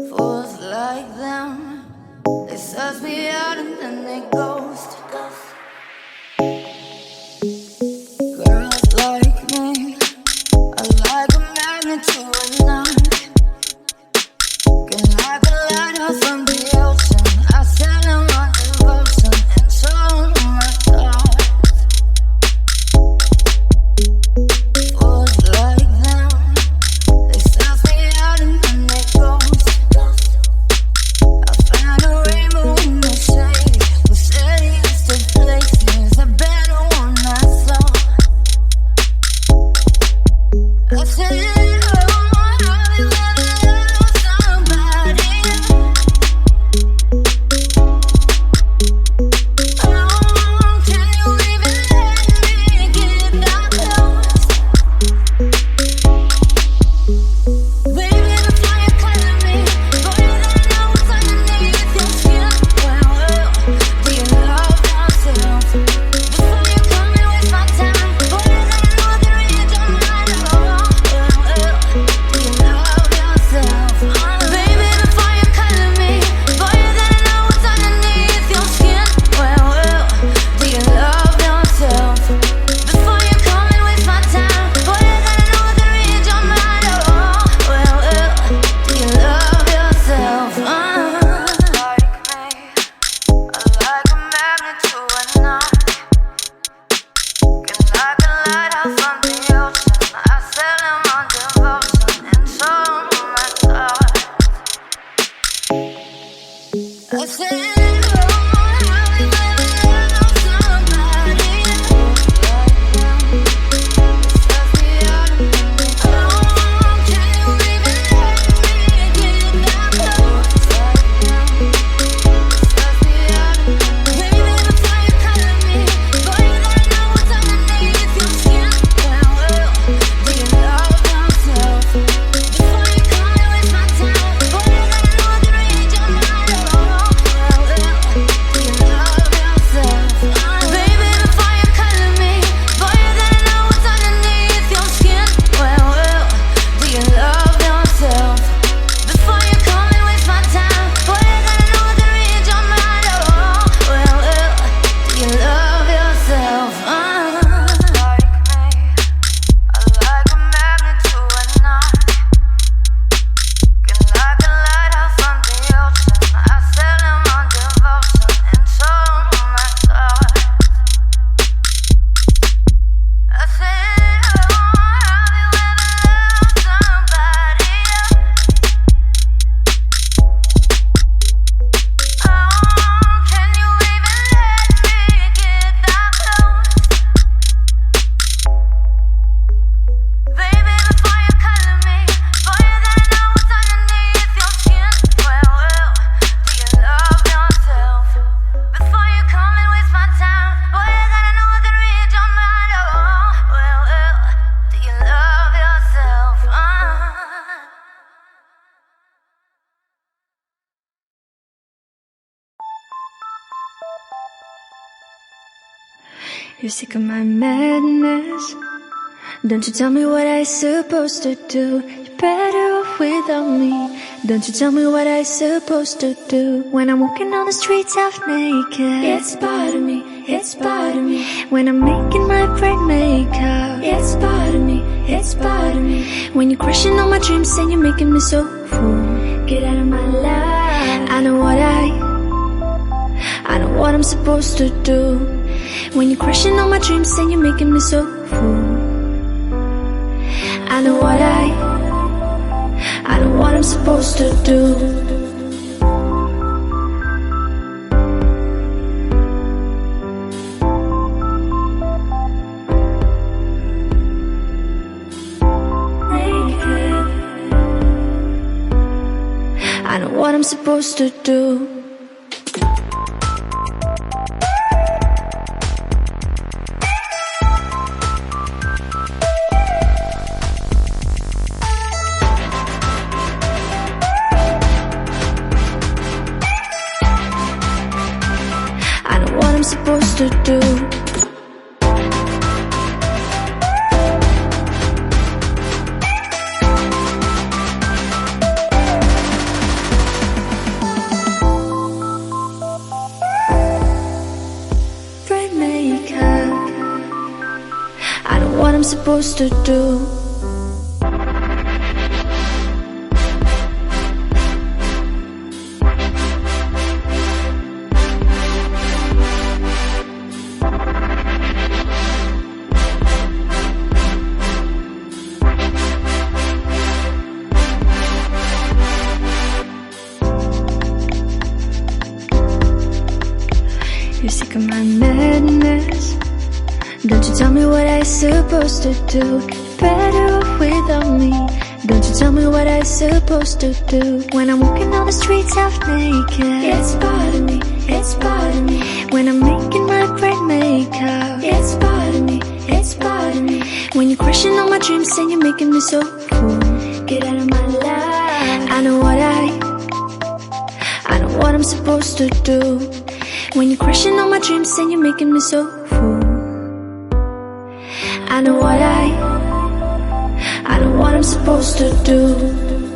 Fools like them, they suss me out and then they ghost. Girls like me are like a magnet to a knot. Can like a lighthouse from the ocean. I sell them on devotion and show my thoughts. Fools like them, they suss me out and then they ghost. I found a rainbow in the shade, with cities to places, a better one I saw. I said, you're sick of my madness. Don't you tell me what I supposed to do. You're better off without me. Don't you tell me what I supposed to do. When I'm walking on the streets half naked, it's part of me, it's part of me. When I'm making my brain makeup, it's part of me, it's part of me. When you're crushing on my dreams and you're making me so full, get out of my life. I know what I'm supposed to do. When you're crushing on my dreams and you're making me so full, I know what I'm supposed to do. Naked. I know what I'm supposed to do. Supposed to do. I'm supposed to do. You're sick of my madness. Don't you tell me what I'm supposed to do. You're better off without me. Don't you tell me what I'm supposed to do. When I'm walking down the streets half naked, it's part of me, it's part of me. When I'm making my great makeup, it's part of me, it's part of me. When you're crushing on my dreams and you're making me so cool, get out of my life. I know what I'm supposed to do. When you're crushing on my dreams and you're making me so full, I know what I'm supposed to do.